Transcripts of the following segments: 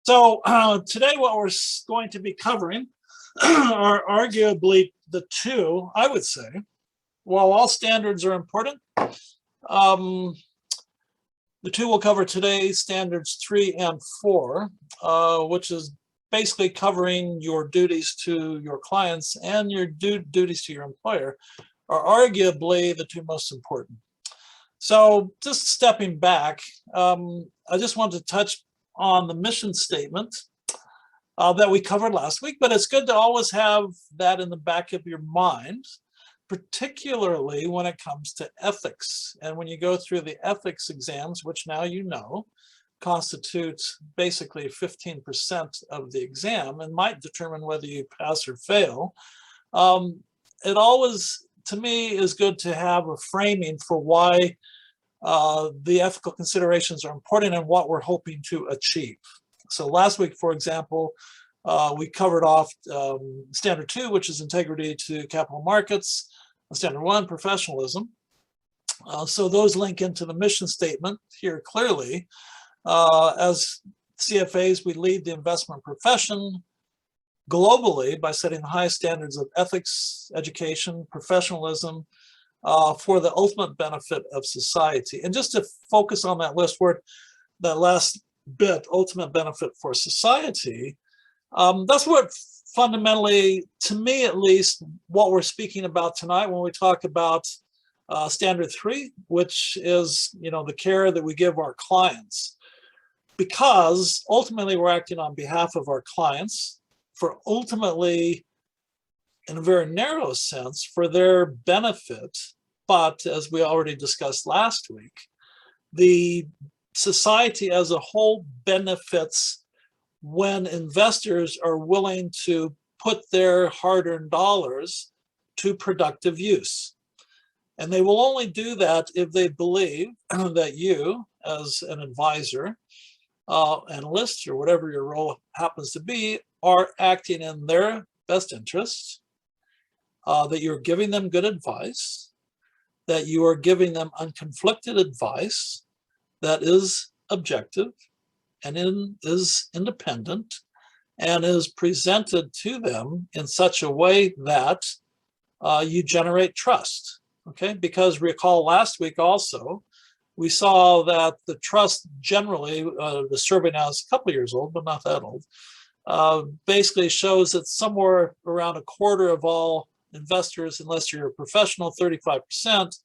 So today what we're going to be covering are arguably the two, I would say, while all standards are important, the two we'll cover today, standards 3 and 4, which is basically covering your duties to your clients and your duties to your employer, are arguably the two most important. So just stepping back, I just wanted to touch on the mission statement that we covered last week, but it's good to always have that in the back of your mind, particularly when it comes to ethics. And when you go through the ethics exams, which now you know constitutes basically 15% of the exam and might determine whether you pass or fail, it always, to me, is good to have a framing for why the ethical considerations are important and what we're hoping to achieve. So last week, for example, we covered off standard 2, which is integrity to capital markets, standard 1, professionalism. So those link into the mission statement here clearly. As CFAs, we lead the investment profession globally by setting the highest standards of ethics, education, professionalism, for the ultimate benefit of society. And just to focus on that that last bit, ultimate benefit for society, that's what fundamentally, to me at least, what we're speaking about tonight when we talk about standard 3, which is, the care that we give our clients. Because ultimately we're acting on behalf of our clients for ultimately, in a very narrow sense, for their benefit. But as we already discussed last week, the society as a whole benefits when investors are willing to put their hard-earned dollars to productive use. And they will only do that if they believe that you, as an advisor, analyst, or whatever your role happens to be, are acting in their best interests, that you're giving them good advice, that you are giving them unconflicted advice that is objective and is independent and is presented to them in such a way that you generate trust. Okay, because recall last week also, we saw that the trust generally, the survey now is a couple years old, but not that old, basically shows that somewhere around a quarter of all investors, unless you're a professional, 35%,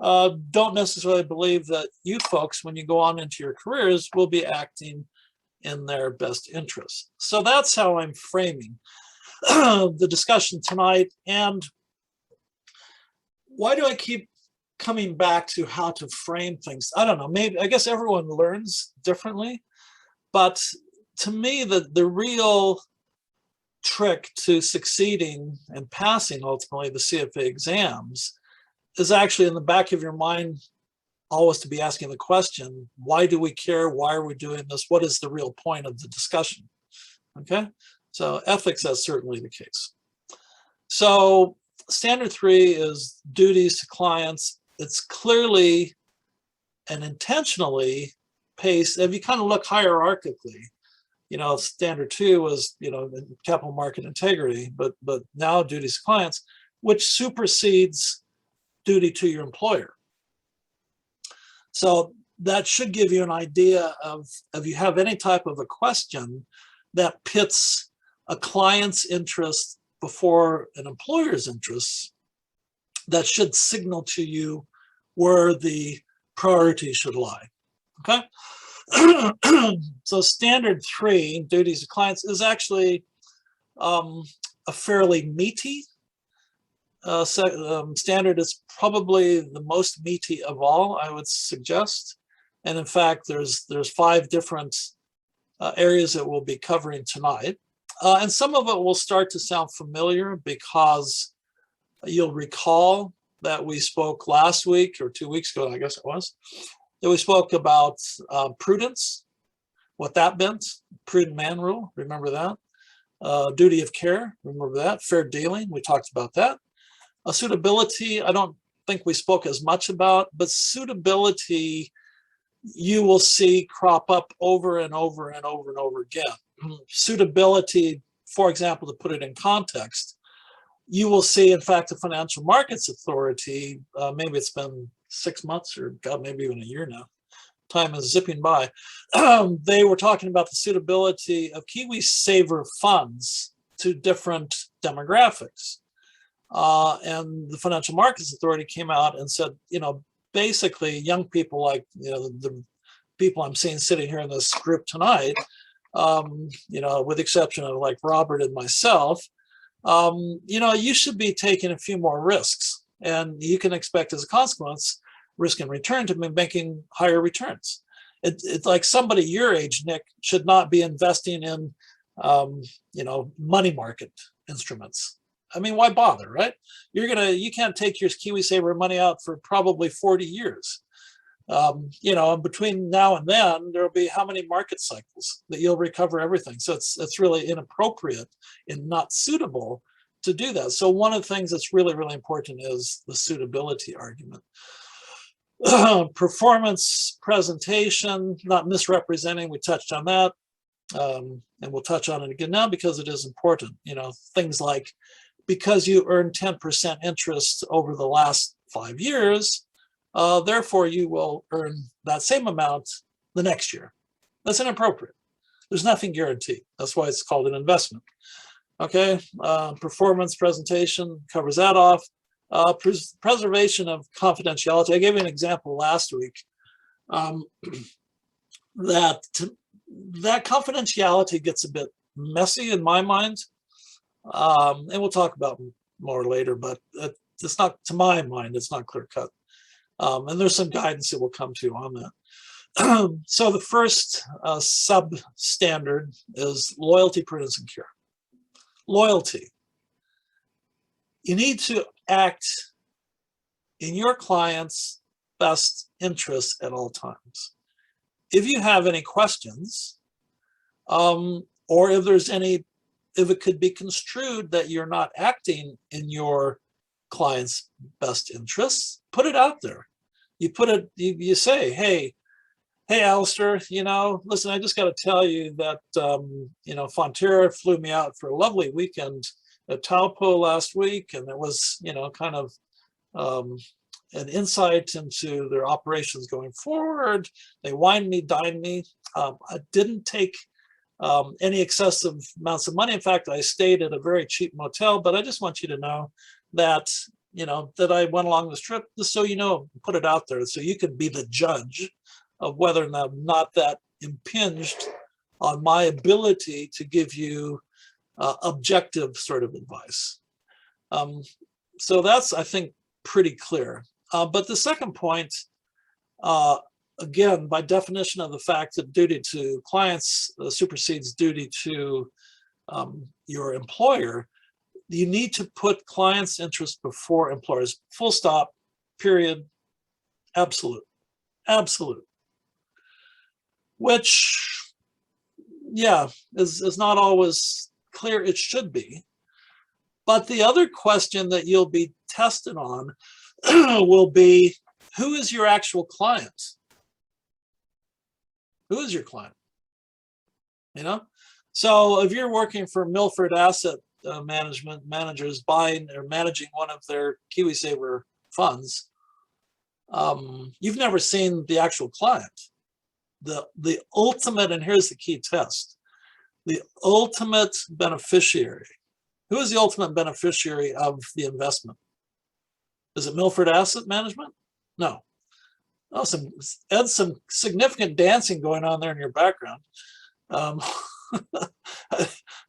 don't necessarily believe that you folks, when you go on into your careers, will be acting in their best interest. So that's how I'm framing the discussion tonight. And why do I keep coming back to how to frame things? I don't know, I guess everyone learns differently, but to me, the real trick to succeeding and passing ultimately the CFA exams is actually in the back of your mind always to be asking the question, why do we care? Why are we doing this? What is the real point of the discussion? Okay, so ethics, that's certainly the case. So standard 3 is duties to clients. It's clearly and intentionally paced. If you kind of look hierarchically, standard 2 was, capital market integrity, but now duties to clients, which supersedes duty to your employer. So that should give you an idea of if you have any type of a question that pits a client's interest before an employer's interests, that should signal to you where the priority should lie. Okay. So standard 3, duties to clients, is actually a fairly meaty standard. Is probably the most meaty of all, I would suggest. And in fact, there's 5 different areas that we'll be covering tonight. And some of it will start to sound familiar because you'll recall that we spoke last week or 2 weeks ago, I guess it was, that we spoke about prudence, what that meant, prudent man rule, remember that? Duty of care, remember that? Fair dealing, we talked about that. Suitability, I don't think we spoke as much about, but suitability you will see crop up over and over and over and over again. Suitability, for example, to put it in context, you will see, in fact, the Financial Markets Authority, maybe it's been 6 months or God, maybe even a year now. Time is zipping by. They were talking about the suitability of KiwiSaver funds to different demographics. And the Financial Markets Authority came out and said, basically young people like, the people I'm seeing sitting here in this group tonight, with the exception of like Robert and myself, you should be taking a few more risks, and you can expect as a consequence risk and return to be making higher returns. It's like somebody your age, Nick, should not be investing in, money market instruments. I mean, why bother, right? You can't take your KiwiSaver money out for probably 40 years. Between now and then, there'll be how many market cycles that you'll recover everything. So it's really inappropriate and not suitable to do that. So one of the things that's really, really important is the suitability argument. Performance presentation, not misrepresenting, we touched on that. And we'll touch on it again now because it is important. Things like, because you earned 10% interest over the last 5 years, therefore you will earn that same amount the next year. That's inappropriate. There's nothing guaranteed. That's why it's called an investment. Okay, performance presentation covers that off. Preservation of confidentiality. I gave you an example last week that confidentiality gets a bit messy in my mind, and we'll talk about more later, but it's not, to my mind, it's not clear cut. And there's some guidance that we'll come to on that. So the first substandard is loyalty, prudence, and care. Loyalty. You need to act in your client's best interest at all times. If you have any questions, or if it could be construed that you're not acting in your client's best interests, put it out there. You say, hey, Alistair, listen, I just got to tell you that, Fonterra flew me out for a lovely weekend at Taupo last week, and it was, kind of an insight into their operations going forward. They wined me, dined me. I didn't take any excessive amounts of money. In fact, I stayed at a very cheap motel, but I just want you to know that, that I went along this trip, just so put it out there so you can be the judge of whether or not that impinged on my ability to give you objective sort of advice. So that's, I think, pretty clear. But the second point, again, by definition of the fact that duty to clients supersedes duty to your employer, you need to put clients' interests before employers. Full stop, period, absolute. Which, yeah, is not always clear. It should be. But the other question that you'll be tested on will be, who is your actual client? Who is your client? So if you're working for Milford Asset Management managers buying or managing one of their KiwiSaver funds, you've never seen the actual client. The ultimate, and here's the key test, the ultimate beneficiary. Who is the ultimate beneficiary of the investment? Is it Milford Asset Management? No. Oh, some significant dancing going on there in your background.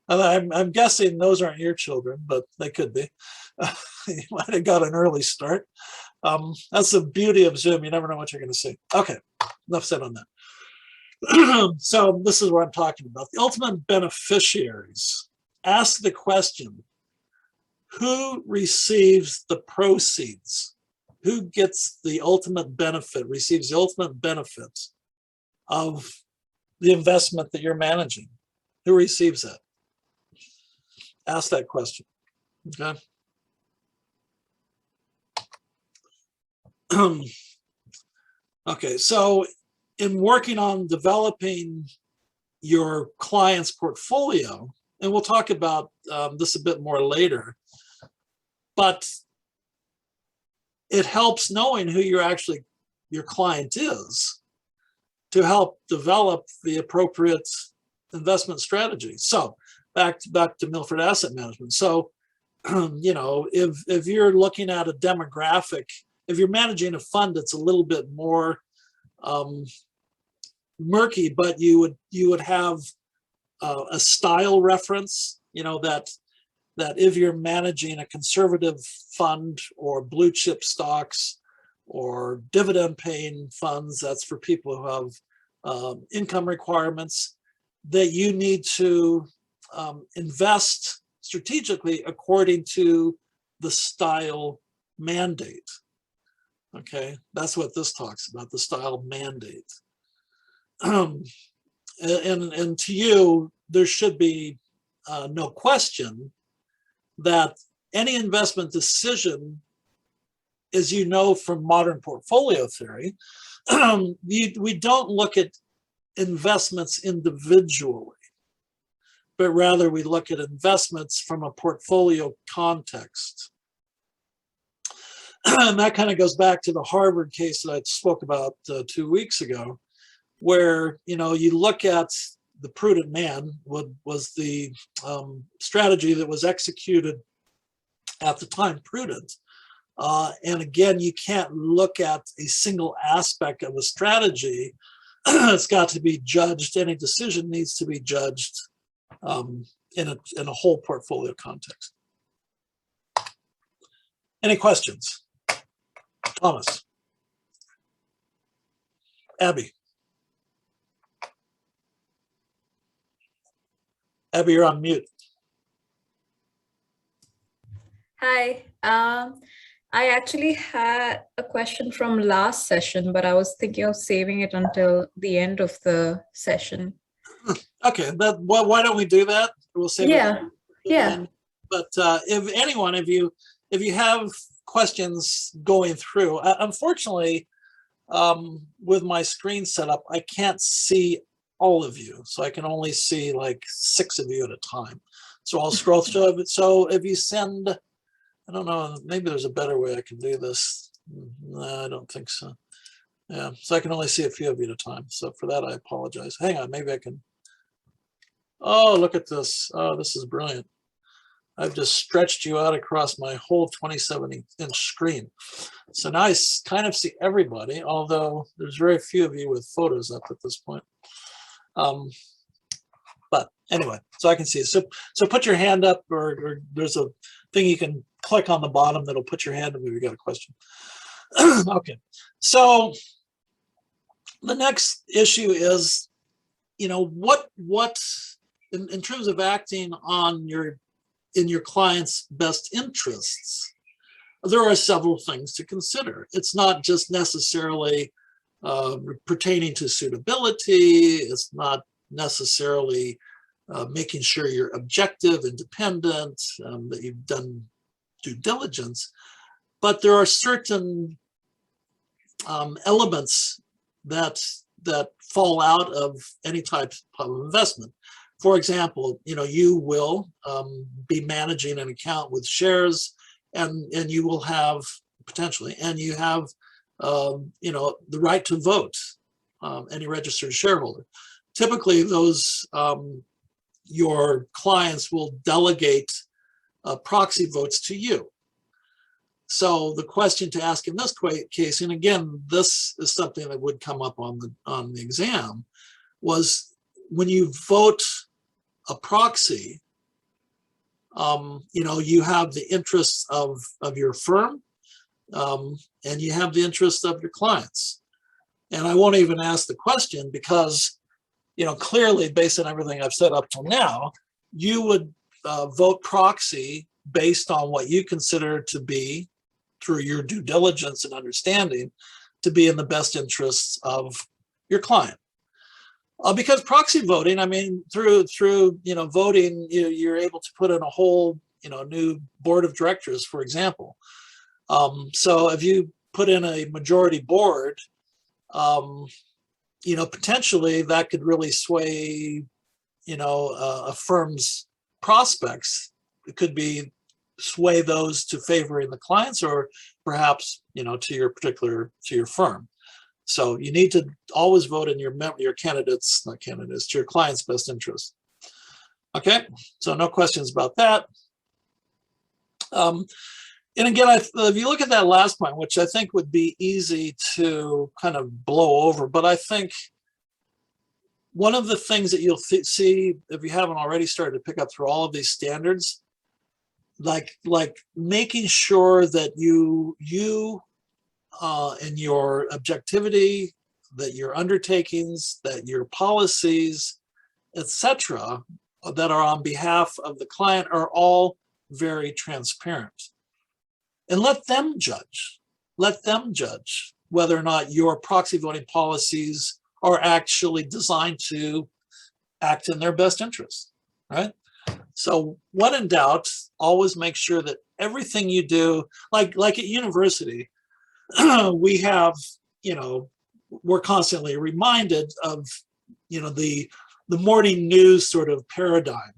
I'm guessing those aren't your children, but they could be. You might have got an early start. That's the beauty of Zoom. You never know what you're going to see. Okay, enough said on that. So this is what I'm talking about. The ultimate beneficiaries. Ask the question, who receives the proceeds? Who gets the ultimate benefit, receives the ultimate benefit of the investment that you're managing? Who receives that? Ask that question, okay? Okay, so in working on developing your client's portfolio, and we'll talk about this a bit more later, but it helps knowing who your client is to help develop the appropriate investment strategy. So back to Milford Asset Management. So, you know, if you're looking at a demographic, if you're managing a fund that's a little bit more murky, but you would have a style reference, you know, that if you're managing a conservative fund or blue chip stocks or dividend paying funds, that's for people who have income requirements, that you need to invest strategically according to the style mandate. Okay, that's what this talks about, the style mandate. And to you, there should be no question that any investment decision, as you know from modern portfolio theory, we don't look at investments individually, but rather we look at investments from a portfolio context. And that kind of goes back to the Harvard case that I spoke about 2 weeks ago, where, you know, you look at the prudent man, what was the strategy that was executed at the time, prudent. And again, you can't look at a single aspect of a strategy. It's got to be judged. Any decision needs to be judged in a whole portfolio context. Any questions? Thomas. Abby. Abby, you're on mute. Hi. I actually had a question from last session, but I was thinking of saving it until the end of the session. Okay, why don't we do that? We'll save it. Yeah. But if anyone, if you have questions going through, unfortunately, with my screen set up, I can't see all of you, so I can only see like 6 of you at a time. So I'll scroll through it. So if you send, I don't know, maybe there's a better way I can do this. No, I don't think so. Yeah, so I can only see a few of you at a time. So for that, I apologize. Hang on, maybe I can. Oh, look at this. Oh, this is brilliant. I've just stretched you out across my whole 27-inch screen. So now I kind of see everybody, although there's very few of you with photos up at this point. But anyway, so I can see it. So put your hand up, or there's a thing you can click on the bottom that'll put your hand up if you got a question. Okay, so the next issue is, you know, what in terms of acting on in your client's best interests, there are several things to consider. It's not just necessarily pertaining to suitability. It's not necessarily making sure you're objective, independent, that you've done due diligence, but there are certain elements that fall out of any type of investment. For example, you know, you will be managing an account with shares, and you will have potentially, and you have you know, the right to vote, any registered shareholder. Typically, those your clients will delegate proxy votes to you. So the question to ask in this case, and again, this is something that would come up on the exam, was when you vote a proxy, you know, you have the interests of your firm, and you have the interests of your clients. And I won't even ask the question because, you know, clearly based on everything I've said up till now, you would vote proxy based on what you consider to be, through your due diligence and understanding, to be in the best interests of your client. Because proxy voting, I mean, through you know, voting, you're able to put in a whole, you know, new board of directors, for example. So if you put in a majority board, potentially that could really sway, a firm's prospects. It could be sway those to favoring the clients, or perhaps, to your firm. So you need to always vote in your candidates, not candidates, to your client's best interest. Okay, so no questions about that. And again, if you look at that last point, which I think would be easy to kind of blow over, but I think one of the things that you'll see, if you haven't already started to pick up through all of these standards, like making sure that you in your objectivity, that your undertakings, that your policies, etc., that are on behalf of the client are all very transparent. And let them judge whether or not your proxy voting policies are actually designed to act in their best interest, right? So when in doubt, always make sure that everything you do, like at university, we have, we're constantly reminded of, the morning news sort of paradigm.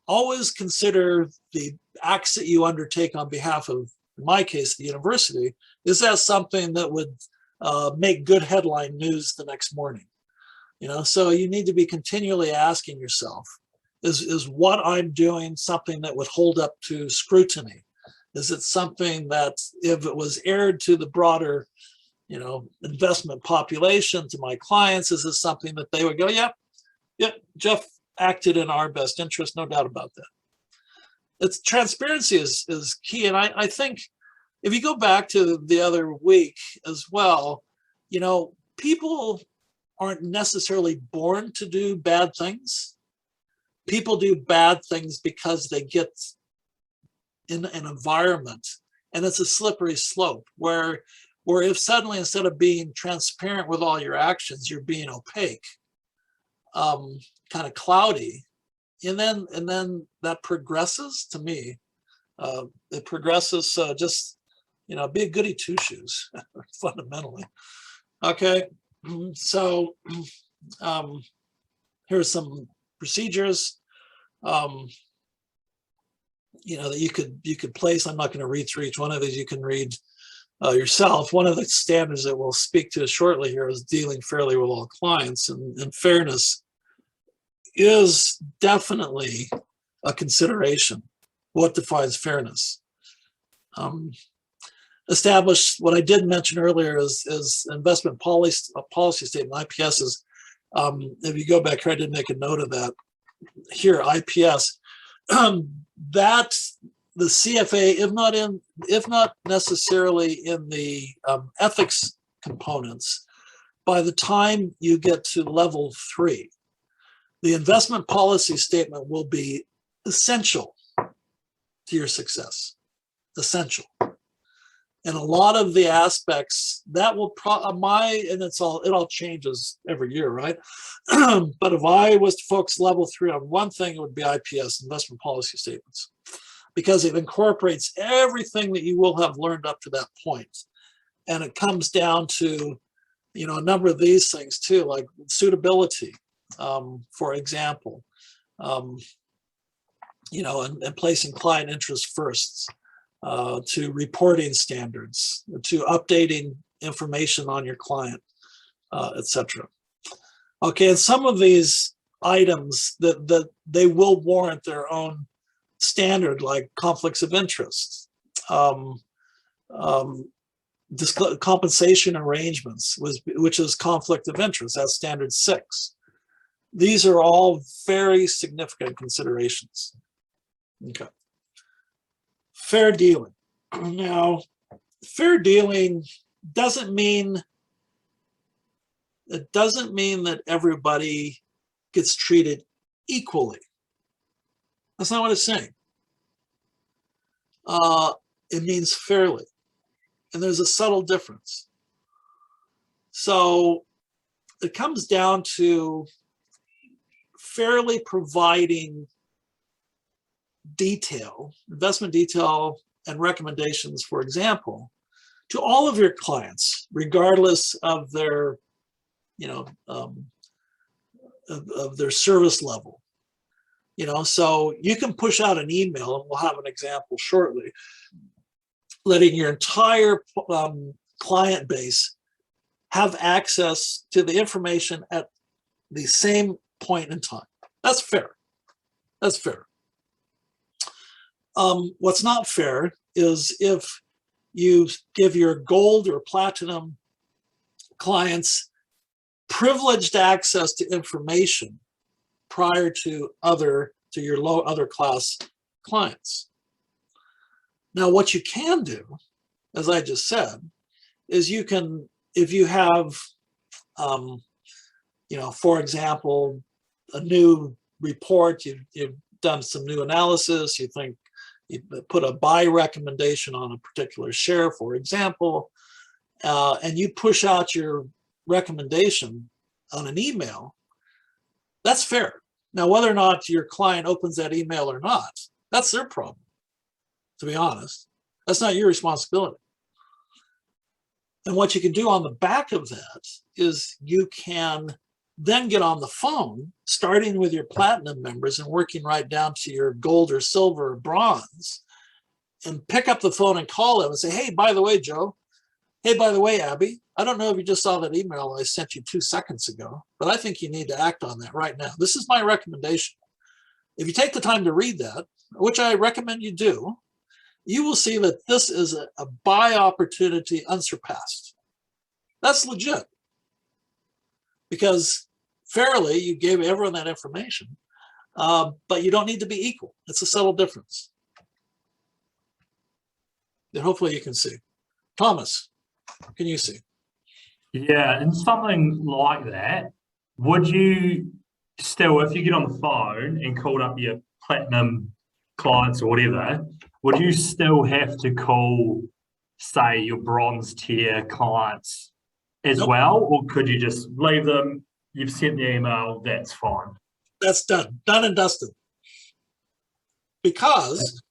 Always consider the acts that you undertake on behalf of, in my case, the university. Is that something that would make good headline news the next morning? So you need to be continually asking yourself, is what I'm doing something that would hold up to scrutiny? Is it something that, if it was aired to the broader, investment population, to my clients, is this something that they would go, yeah, Jeff acted in our best interest, no doubt about that. It's transparency is key. And I think if you go back to the other week as well, people aren't necessarily born to do bad things. People do bad things because they get in an environment, and it's a slippery slope where if suddenly, instead of being transparent with all your actions, you're being opaque, kind of cloudy, and then that progresses. To me, it progresses. So just be a goody two shoes fundamentally. Okay, so here's some procedures that you could place. I'm not going to read through each one of these. You can read yourself. One of the standards that we'll speak to shortly here is dealing fairly with all clients, and fairness is definitely a consideration. What defines fairness? Establish what I did mention earlier is investment policy statement, IPSs. If you go back here, I did make a note of that. Here, IPS. That the CFA, if not necessarily in the ethics components, by the time you get to level 3, the investment policy statement will be essential to your success. Essential. And a lot of the aspects that will and it all changes every year, right? But if I was to focus level 3 on one thing, it would be IPS, investment policy statements, because it incorporates everything that you will have learned up to that point. And it comes down to, a number of these things too, like suitability, for example, and placing client interests first. To reporting standards, to updating information on your client, etc. Okay, and some of these items that they will warrant their own standard, like conflicts of interest, compensation arrangements, which is conflict of interest. That's standard 6. These are all very significant considerations. Okay. Fair dealing. Now, fair dealing doesn't mean that everybody gets treated equally. That's not what it's saying. It means fairly, and there's a subtle difference. So it comes down to fairly providing detail, investment detail, and recommendations, for example, to all of your clients, regardless of their of their service level. So you can push out an email, and we'll have an example shortly, letting your entire client base have access to the information at the same point in time. That's fair. That's fair. What's not fair is if you give your gold or platinum clients privileged access to information prior to your other class clients. Now, what you can do, as I just said, is you can, if you have, for example, a new report, you've done some new analysis, you think you put a buy recommendation on a particular share, for example, and you push out your recommendation on an email, that's fair. Now, whether or not your client opens that email or not, that's their problem, to be honest. That's not your responsibility. And what you can do on the back of that is you can then get on the phone, starting with your platinum members and working right down to your gold or silver or bronze, and pick up the phone and call them and say, hey, by the way, Joe, hey, by the way, Abby, I don't know if you just saw that email I sent you 2 seconds ago, but I think you need to act on that right now. This is my recommendation. If you take the time to read that, which I recommend you do, you will see that this is a buy opportunity unsurpassed. That's legit. Because fairly, you gave everyone that information, but you don't need to be equal. It's a subtle difference. And hopefully you can see. Thomas, can you see? Yeah, and something like that, would you still, if you get on the phone and called up your platinum clients or whatever, would you still have to call, say, your bronze tier clients as Nope. well? Or could you just leave them, you've sent the email, that's fine? That's done and dusted. Because,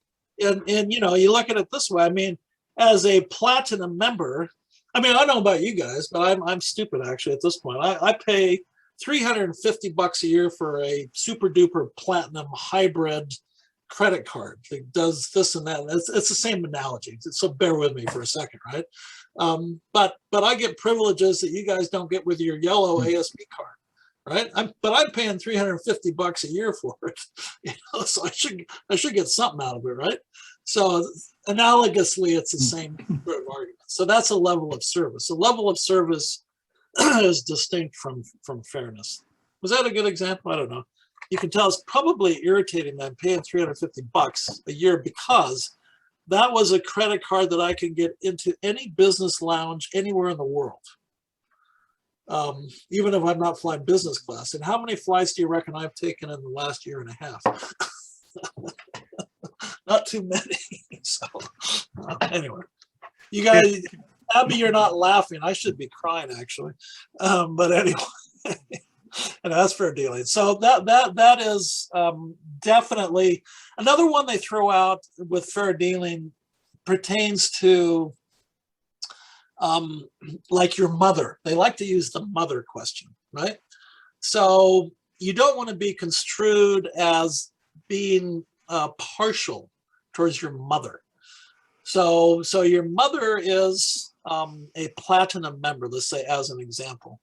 and you look at it this way, I mean, as a platinum member, I mean, I don't know about you guys, but I'm stupid actually at this point. I pay $350 a year for a super duper platinum hybrid credit card that does this and that. It's the same analogy, so bear with me for a second, right? But I get privileges that you guys don't get with your yellow ASB card, right? But I'm paying $350 a year for it, so I should get something out of it, right? So analogously, it's the same sort of argument. So that's a level of service. A level of service is distinct from fairness. Was that a good example? I don't know. You can tell it's probably irritating that I'm paying $350 a year because that was a credit card that I can get into any business lounge anywhere in the world, even if I'm not flying business class. And how many flights do you reckon I've taken in the last year and a half? Not too many. So anyway, you guys, Abby, you're not laughing. I should be crying actually, but anyway. And that's fair dealing. So that is definitely another one they throw out with fair dealing pertains to like your mother. They like to use the mother question, right? So you don't want to be construed as being partial towards your mother. So your mother is a platinum member, let's say, as an example.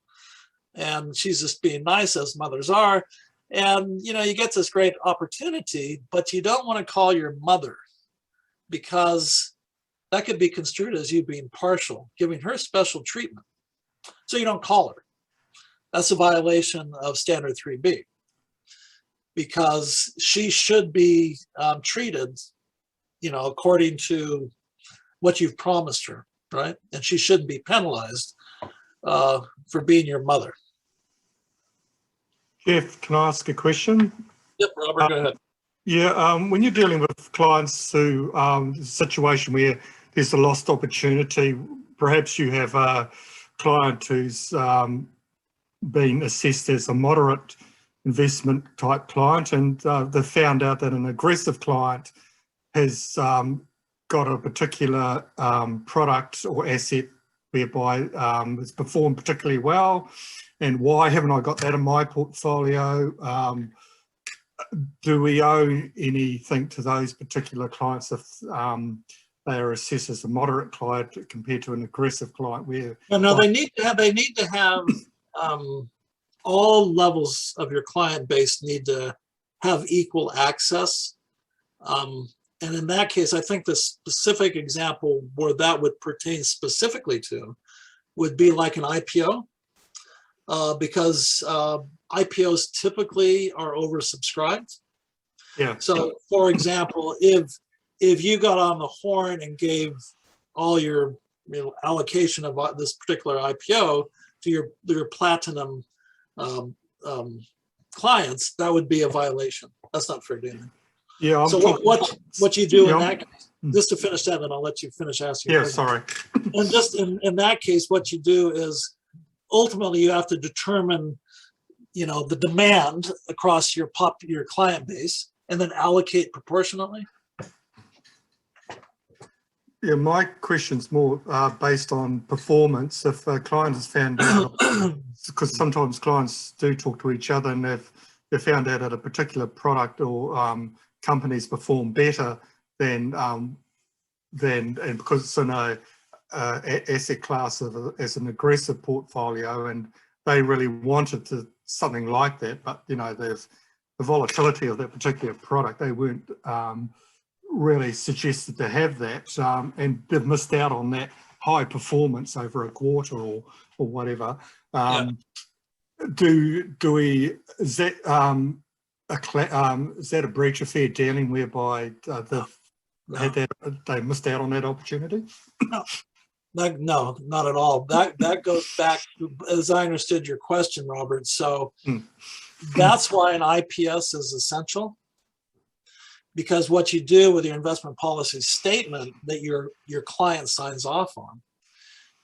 And she's just being nice, as mothers are. And, you get this great opportunity, but you don't want to call your mother because that could be construed as you being partial, giving her special treatment. So you don't call her. That's a violation of Standard 3B because she should be treated, according to what you've promised her, right? And she shouldn't be penalized for being your mother. Jeff, can I ask a question? Yep, Robert, go ahead. Yeah, when you're dealing with clients who, a situation where there's a lost opportunity, perhaps you have a client who's been assessed as a moderate investment type client, and they've found out that an aggressive client has got a particular product or asset whereby it's performed particularly well, and why haven't I got that in my portfolio? Do we owe anything to those particular clients if they are assessed as a moderate client compared to an aggressive client? Where no, they need to have all levels of your client base need to have equal access. And in that case, I think the specific example where that would pertain specifically to would be like an IPO, because IPOs typically are oversubscribed. Yeah. So, for example, if you got on the horn and gave all your allocation of this particular IPO to your platinum clients, that would be a violation. That's not fair dealing. Yeah. So what you do in that case, Mm. just to finish that, and I'll let you finish asking. Yeah. Sorry. And just in that case, what you do is ultimately you have to determine, the demand across your client base, and then allocate proportionately. Yeah, my question's more based on performance. If a client has found out, because sometimes clients do talk to each other, and they've found out that a particular product or companies perform better than and because it's in a asset class as an aggressive portfolio, and they really wanted something like that, but there's the volatility of that particular product. They weren't really suggested to have that, and they've missed out on that high performance over a quarter or whatever. Is that a breach of fair dealing whereby they missed out on that opportunity? No, not at all. That goes back to, as I understood your question, Robert. So that's why an IPS is essential, because what you do with your investment policy statement that your client signs off on,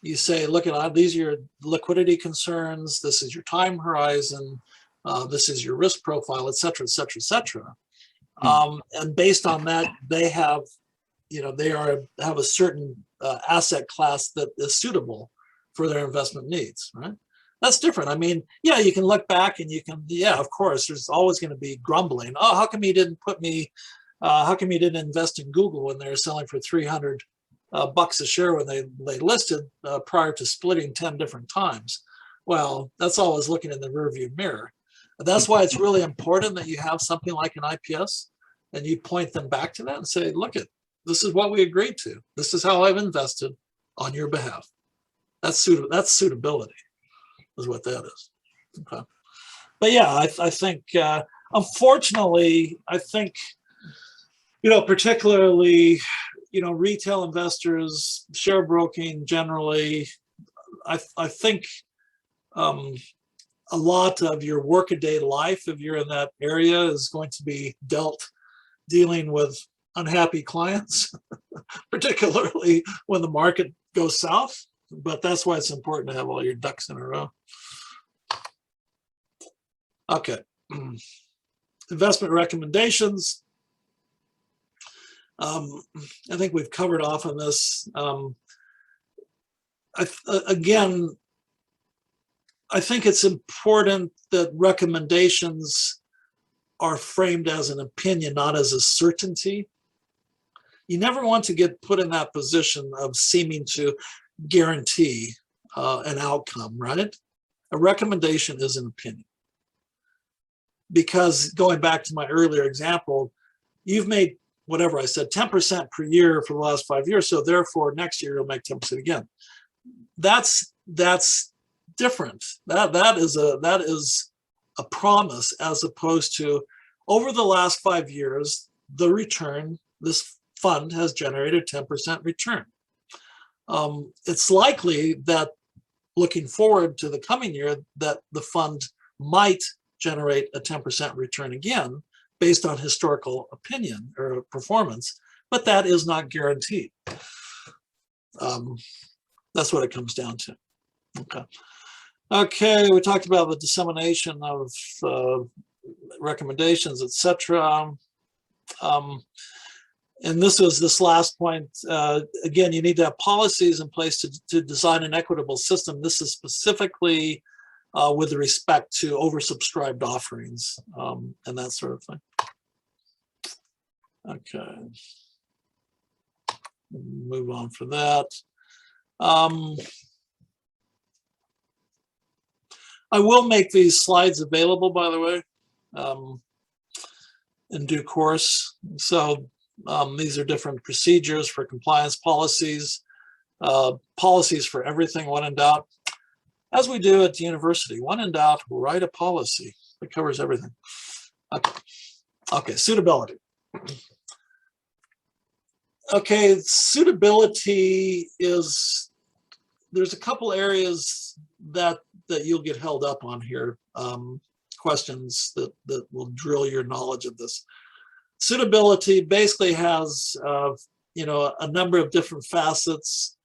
you say, look, these are your liquidity concerns, this is your time horizon, this is your risk profile, et cetera, et cetera, et cetera. And based on that, they have a certain asset class that is suitable for their investment needs, right? That's different. I mean, yeah, you can look back and of course, there's always going to be grumbling. Oh, how come you didn't how come you didn't invest in Google when they were selling for $300 bucks a share when they listed prior to splitting 10 different times? Well, that's always looking in the rearview mirror. That's why it's really important that you have something like an IPS, and you point them back to that and say, look, this is what we agreed to. This is how I've invested on your behalf. That's suitability, is what that is. Okay. But yeah, I think, unfortunately, particularly, retail investors, share broking generally, I think a lot of your workaday life, if you're in that area, is going to be dealing with unhappy clients, particularly when the market goes south. But that's why it's important to have all your ducks in a row. Okay. Investment recommendations. I think we've covered off on this. Again, I think it's important that recommendations are framed as an opinion, not as a certainty. You never want to get put in that position of seeming to guarantee an outcome, right? A recommendation is an opinion. Because going back to my earlier example, you've made, whatever I said, 10% per year for the last 5 years, so therefore next year you'll make 10% again. That's different. That is a promise, as opposed to over the last 5 years, the return, this fund has generated 10% return. It's likely that looking forward to the coming year that the fund might generate a 10% return again based on historical opinion or performance, but that is not guaranteed. That's what it comes down to. Okay, we talked about the dissemination of recommendations, etc. And this last point, again, you need to have policies in place to design an equitable system. This is specifically with respect to oversubscribed offerings and that sort of thing. Okay. Move on for that. I will make these slides available, by the way, in due course. So these are different procedures for compliance policies, policies for everything when in doubt. As we do at the university, when in doubt, write a policy that covers everything. Okay, suitability. Okay, suitability is, there's a couple areas that you'll get held up on here, questions that will drill your knowledge of this. Suitability basically has, you know, a number of different facets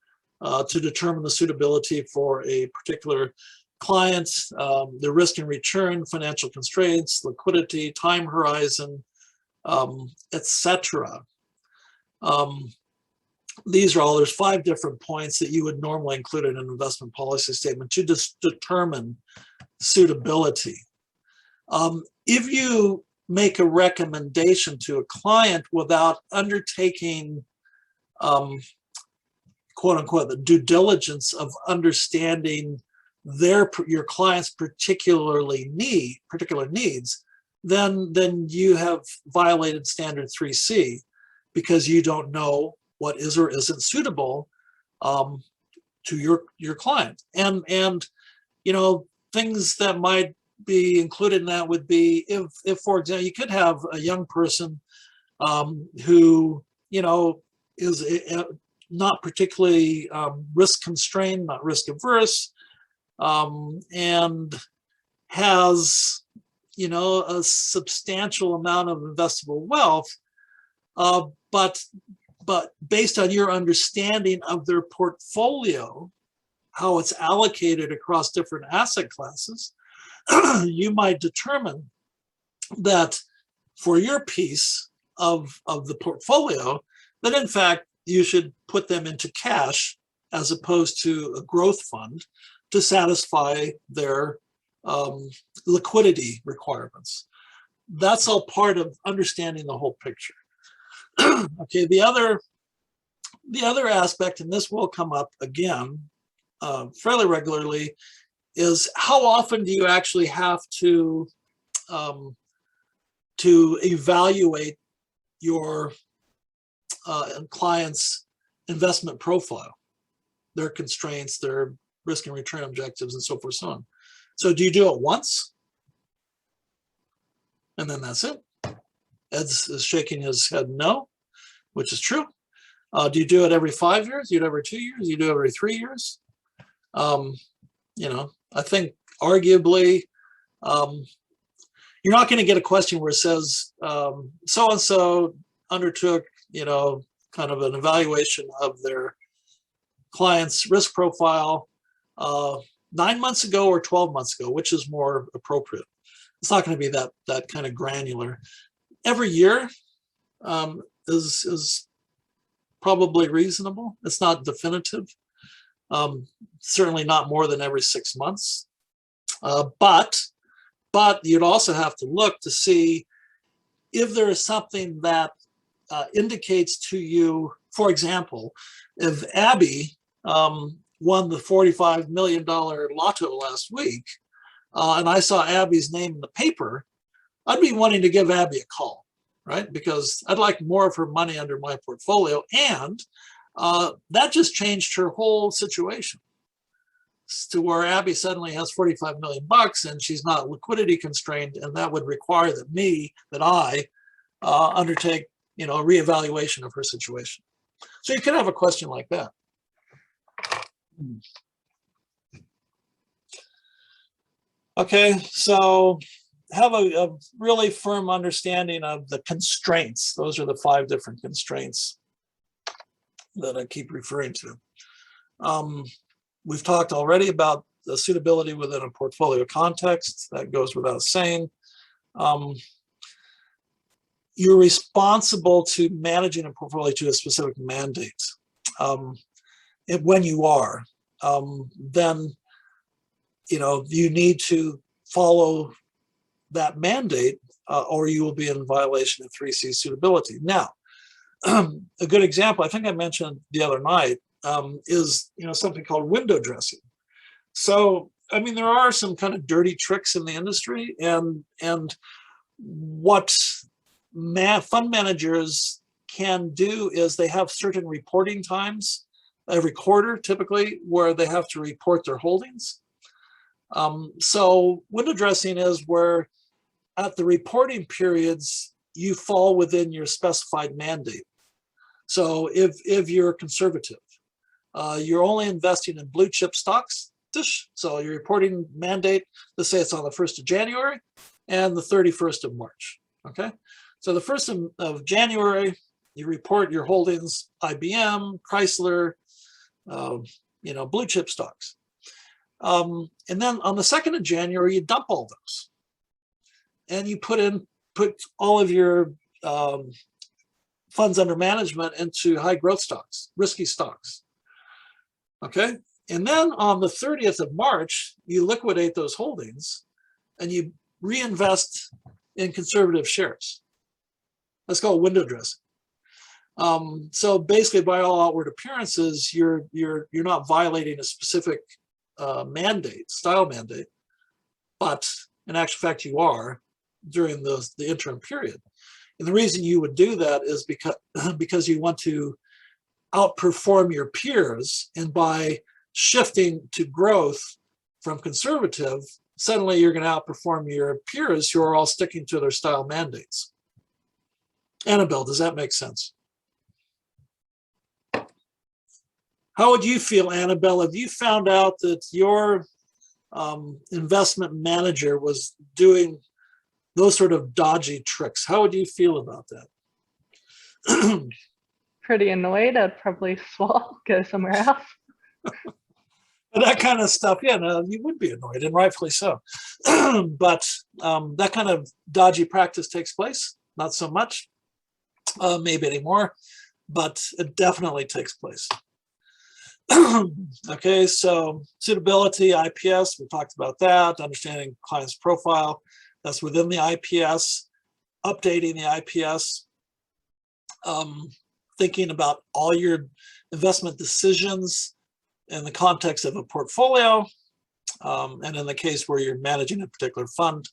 to determine the suitability for a particular client, the risk and return, financial constraints, liquidity, time horizon, etc. These are all, there's 5 different points that you would normally include in an investment policy statement to just determine suitability. If you make a recommendation to a client without undertaking, quote unquote, the due diligence of understanding your client's particular needs, then you have violated standard 3C because you don't know what is or isn't suitable to your client. And you know, things that might be included in that would be if for example, you could have a young person who, you know, is not particularly risk constrained, not risk averse, and has, you know, a substantial amount of investable wealth, but based on your understanding of their portfolio, how it's allocated across different asset classes, you might determine that for your piece of the portfolio, that in fact you should put them into cash as opposed to a growth fund to satisfy their liquidity requirements. That's all part of understanding the whole picture. Okay, the other aspect, and this will come up again fairly regularly, is how often do you actually have to evaluate your client's investment profile, their constraints, their risk and return objectives, and so forth, so on. So do you do it once? And then that's it? Ed's is shaking his head no, which is true. Do you do it every 5 years? Do you do it every 2 years? Do you do it every 3 years? You know, I think arguably you're not going to get a question where it says so-and-so undertook, you know, kind of an evaluation of their client's risk profile 9 months ago or 12 months ago, which is more appropriate. It's not going to be that kind of granular. Every year is probably reasonable. It's not definitive. Certainly not more than every 6 months. But you'd also have to look to see if there is something that indicates to you, for example, if Abby won the $45 million lotto last week, and I saw Abby's name in the paper, I'd be wanting to give Abby a call, right? Because I'd like more of her money under my portfolio, and that just changed her whole situation to where Abby suddenly has 45 million bucks and she's not liquidity constrained, and that would require that I undertake, you know, a reevaluation of her situation. So you could have a question like that. Okay, so have a really firm understanding of the constraints. Those are the 5 different constraints that I keep referring to. We've talked already about the suitability within a portfolio context. That goes without saying. You're responsible to managing a portfolio to a specific mandate. When you are, then you need to follow that mandate or you will be in violation of 3C suitability. Now, a good example, I think I mentioned the other night, is something called window dressing. So, I mean, there are some kind of dirty tricks in the industry, and what fund managers can do is they have certain reporting times every quarter, typically, where they have to report their holdings. So window dressing is where at the reporting periods, you fall within your specified mandate. So if you're conservative, you're only investing in blue chip stocks. So your reporting mandate, let's say it's on the 1st of January and the 31st of March. Okay. So the 1st of January, you report your holdings, IBM, Chrysler, blue chip stocks. And then on the 2nd of January, you dump all those. And you put all of your funds under management into high growth stocks, risky stocks. Okay. And then on the 30th of March, you liquidate those holdings and you reinvest in conservative shares. That's called window dressing. So basically, by all outward appearances, you're not violating a specific style mandate, but in actual fact, you are during the interim period. And the reason you would do that is because you want to outperform your peers, and by shifting to growth from conservative, suddenly you're going to outperform your peers who are all sticking to their style mandates. Annabelle, does that make sense? How would you feel, Annabelle, if you found out that your investment manager was doing those sort of dodgy tricks? How would you feel about that? Pretty annoyed. I'd probably swap, go somewhere else. That kind of stuff, yeah, no, you would be annoyed, and rightfully so. But that kind of dodgy practice takes place, not so much, maybe anymore, but it definitely takes place. Okay, so suitability, IPS, we talked about that, understanding client's profile, that's within the IPS, updating the IPS, thinking about all your investment decisions in the context of a portfolio, and in the case where you're managing a particular fund,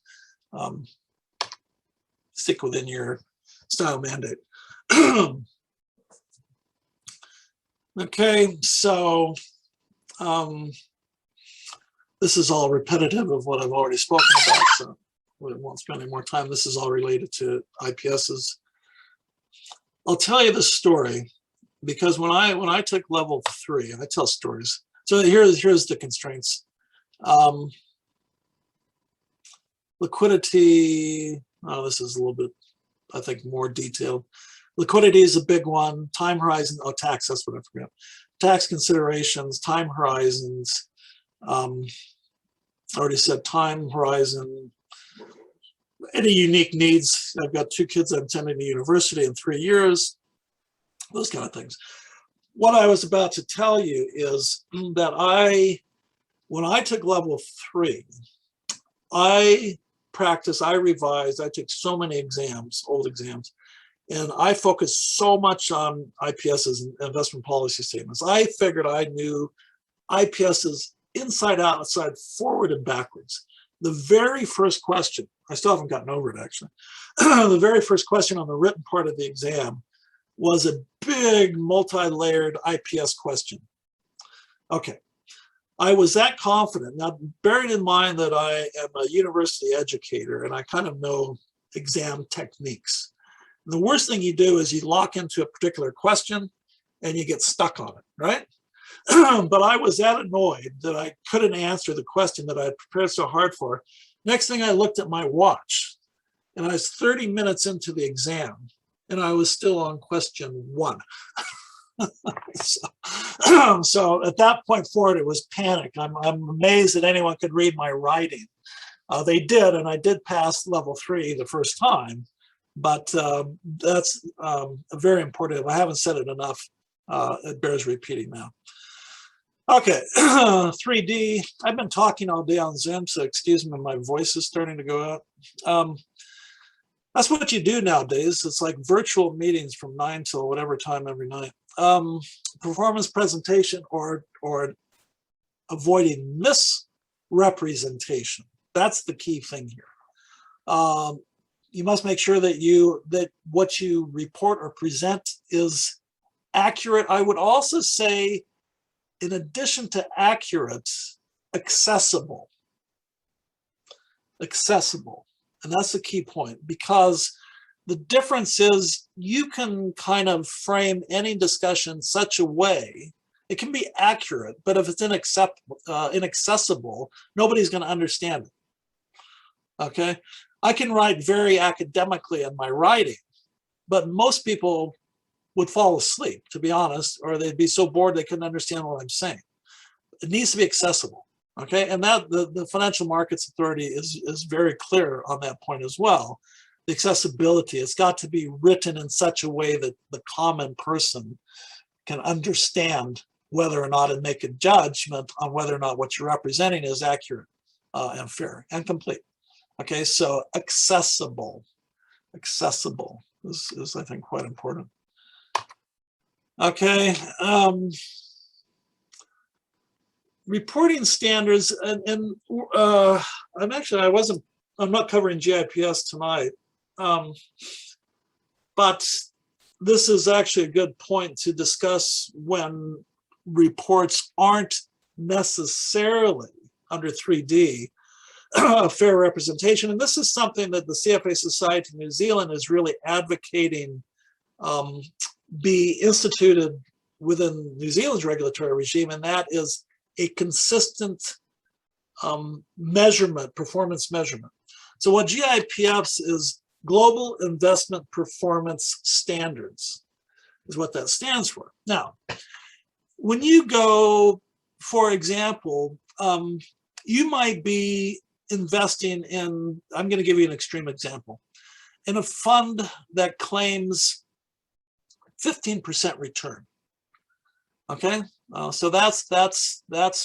stick within your style mandate. Okay, so this is all repetitive of what I've already spoken about, so we won't spend any more time. This is all related to IPSs. I'll tell you the story, because when I took level 3, I tell stories. So here's the constraints. Liquidity, this is a little bit, I think, more detailed. Liquidity is a big one. Time horizon, tax, that's what I forgot. Tax considerations, time horizons. I already said time horizon. Any unique needs. I've got 2 kids I'm attending to university in 3 years. Those kind of things. What I was about to tell you is that when I took level 3, I practiced, I revised, I took so many exams, old exams, and I focused so much on IPSs and investment policy statements. I figured I knew IPSs inside out, outside, forward, and backwards. The very first question, I still haven't gotten over it actually, the very first question on the written part of the exam was a big multi-layered IPS question. Okay, I was that confident. Now, bearing in mind that I am a university educator and I kind of know exam techniques. The worst thing you do is you lock into a particular question and you get stuck on it, right? But I was that annoyed that I couldn't answer the question that I had prepared so hard for. Next thing, I looked at my watch and I was 30 minutes into the exam and I was still on question 1. So at that point forward, it was panic. I'm amazed that anyone could read my writing. They did, and I did pass level 3 the first time, but that's very important. If I haven't said it enough, it bears repeating now. Okay, 3D. I've been talking all day on Zoom, so excuse me, my voice is starting to go out. That's what you do nowadays. It's like virtual meetings from 9 till whatever time every night. Performance presentation or avoiding misrepresentation. That's the key thing here. You must make sure that what you report or present is accurate. I would also say, in addition to accurate, accessible. Accessible. And that's the key point, because the difference is you can kind of frame any discussion such a way, it can be accurate, but if it's inaccessible, nobody's going to understand it. Okay? I can write very academically in my writing, but most people would fall asleep, to be honest, or they'd be so bored they couldn't understand what I'm saying. It needs to be accessible. Okay, and that the Financial Markets Authority is very clear on that point as well. The accessibility, it's got to be written in such a way that the common person can understand whether or not and make a judgment on whether or not what you're representing is accurate and fair and complete. Okay, so accessible is I think quite important. Okay. Reporting standards, and I'm not covering GIPS tonight, but this is actually a good point to discuss when reports aren't necessarily under 3D a fair representation. And this is something that the CFA Society in New Zealand is really advocating be instituted within New Zealand's regulatory regime, and that is a consistent measurement, performance measurement. So what GIPS is, Global Investment Performance Standards, is what that stands for. Now, when you go, for example, you might be investing in, I'm going to give you an extreme example, in a fund that claims 15% return. Okay, so that's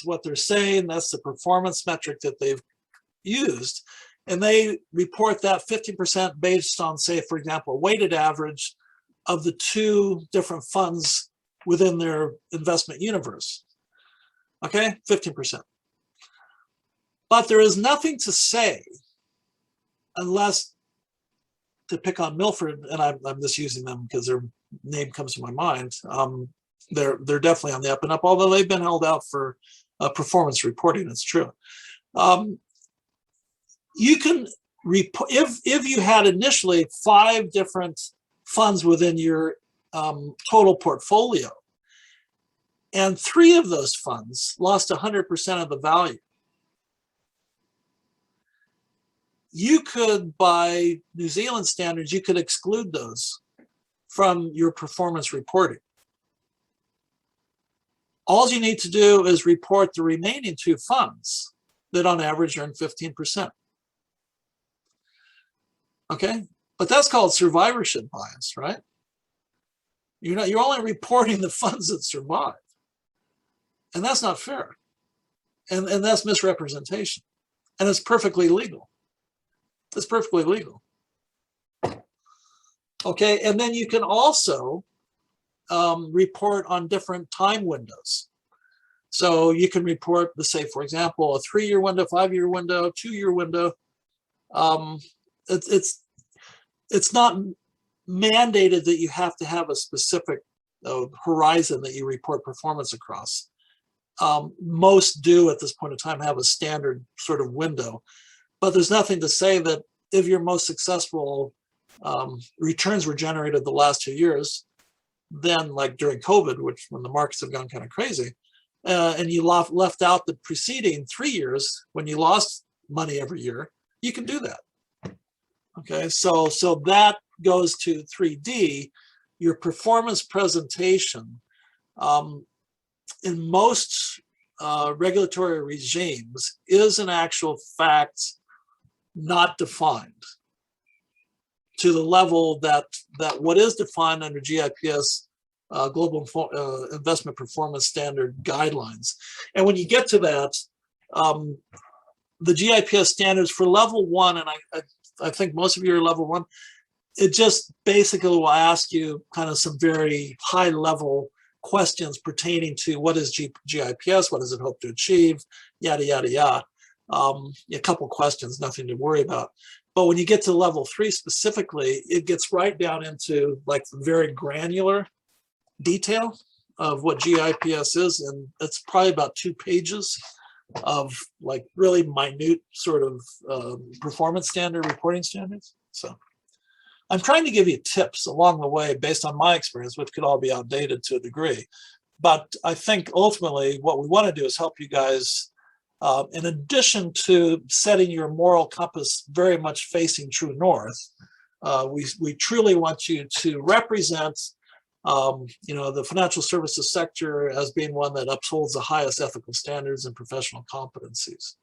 what they're saying. That's the performance metric that they've used, and they report that 50% based on, say, for example, a weighted average of the two different funds within their investment universe. Okay, 15%. But there is nothing to say, unless, to pick on Milford, and I'm just using them because their name comes to my mind. They're definitely on the up and up, although they've been held out for performance reporting. It's true. You can report if you had initially 5 different funds within your total portfolio, and 3 of those funds lost 100% of the value. You could, by New Zealand standards, you could exclude those from your performance reporting. All you need to do is report the remaining 2 funds that on average earn 15%. Okay, but that's called survivorship bias, right? You're only reporting the funds that survive, and that's not fair, and that's misrepresentation, and it's perfectly legal. It's perfectly legal. Okay, and then you can also report on different time windows. So you can report, say, for example, a 3-year window, 5-year window, 2-year window. It's not mandated that you have to have a specific horizon that you report performance across. Most do at this point in time have a standard sort of window, but there's nothing to say that if your most successful returns were generated the last 2 years, then, like during COVID, which when the markets have gone kind of crazy, and you left out the preceding 3 years when you lost money every year, you can do that. Okay, so that goes to 3D. Your performance presentation in most regulatory regimes is an actual fact not defined to the level that what is defined under GIPS Global Investment Performance Standard guidelines. And when you get to that, the GIPS standards for level 1, and I think most of you are level 1, it just basically will ask you kind of some very high level questions pertaining to what is GIPS, what does it hope to achieve, yada, yada, yada. A couple questions, nothing to worry about. But when you get to level 3 specifically, it gets right down into like very granular detail of what GIPS is. And it's probably about 2 pages of like really minute sort of performance standard reporting standards. So I'm trying to give you tips along the way based on my experience, which could all be outdated to a degree. But I think ultimately what we want to do is help you guys, in addition to setting your moral compass very much facing true north, we truly want you to represent the financial services sector as being one that upholds the highest ethical standards and professional competencies.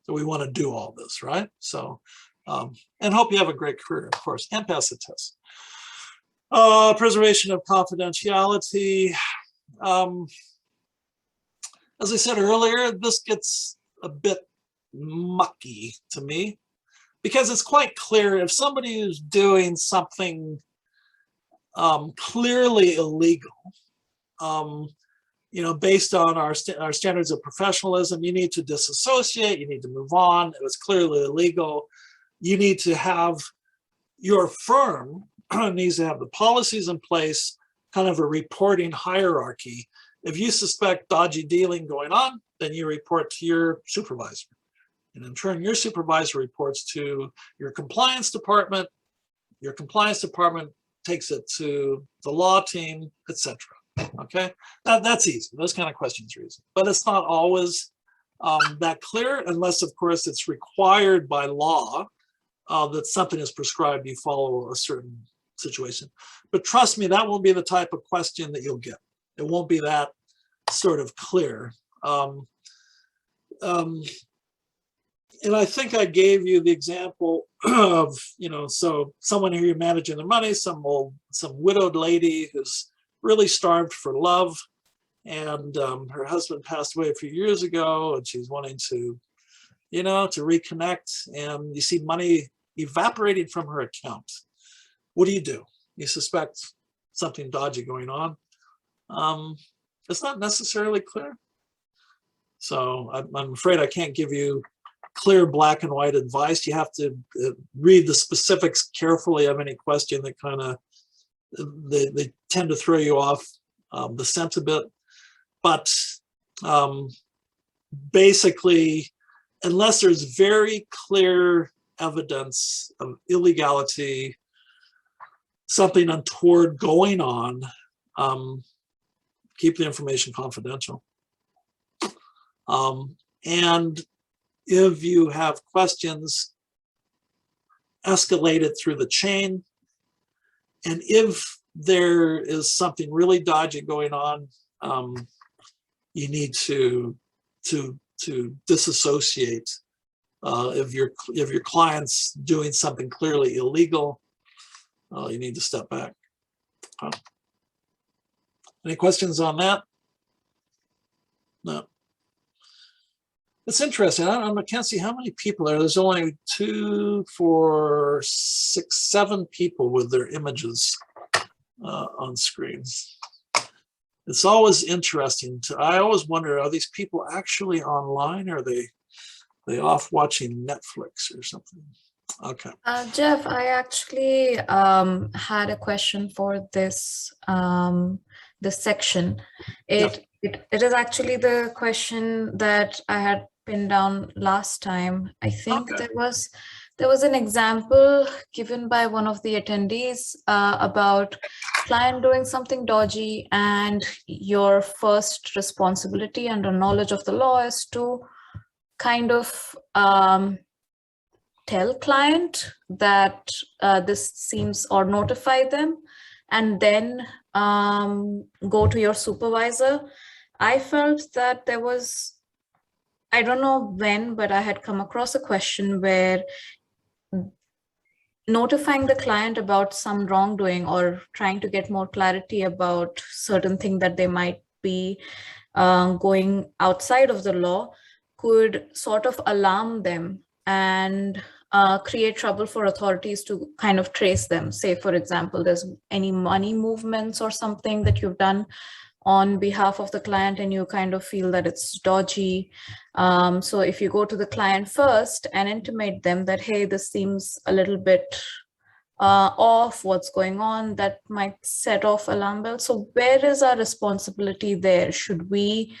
So we want to do all this, right? So, and hope you have a great career, of course, and pass the test. Preservation of confidentiality. As I said earlier, this gets a bit mucky to me because it's quite clear if somebody is doing something clearly illegal, based on our standards of professionalism, you need to disassociate, you need to move on. It was clearly illegal. You need to have your firm needs to have the policies in place, kind of a reporting hierarchy. If you suspect dodgy dealing going on, then you report to your supervisor. And in turn, your supervisor reports to your compliance department. Your compliance department takes it to the law team, etc. Okay, that's easy. Those kind of questions are easy, but it's not always that clear unless, of course, it's required by law that something is prescribed, you follow a certain situation. But trust me, that won't be the type of question that you'll get. It won't be that sort of clear. And I think I gave you the example of, so someone who you're managing their money, some widowed lady who's really starved for love, and her husband passed away a few years ago, and she's wanting to, to reconnect, and you see money evaporating from her account. What do? You suspect something dodgy going on. It's not necessarily clear. So I'm afraid I can't give you clear black and white advice. You have to read the specifics carefully of any question that kind of, they tend to throw you off the scent a bit. But basically, unless there's very clear evidence of illegality, something untoward going on, keep the information confidential. And if you have questions, escalate it through the chain. And if there is something really dodgy going on, you need to disassociate. If your client's doing something clearly illegal, you need to step back. Any questions on that? No. It's interesting. I can't see how many people there. There's only 2, 4, 6, 7 people with their images on screens. It's always interesting. I always wonder, are these people actually online? Or are they off watching Netflix or something? Okay. Jeff, I actually had a question for this this section. It is actually the question that I had pinned down last time. I think there was an example given by one of the attendees about client doing something dodgy, and your first responsibility under knowledge of the law is to kind of tell client that this seems, or notify them, and then go to your supervisor. I felt that there was, I don't know when, but I had come across a question where notifying the client about some wrongdoing or trying to get more clarity about certain thing that they might be going outside of the law could sort of alarm them and create trouble for authorities to kind of trace them. Say, for example, there's any money movements or something that you've done on behalf of the client and you kind of feel that it's dodgy. So if you go to the client first and intimate them that, hey, this seems a little bit off, what's going on, that might set off alarm bells. So where is our responsibility there? Should we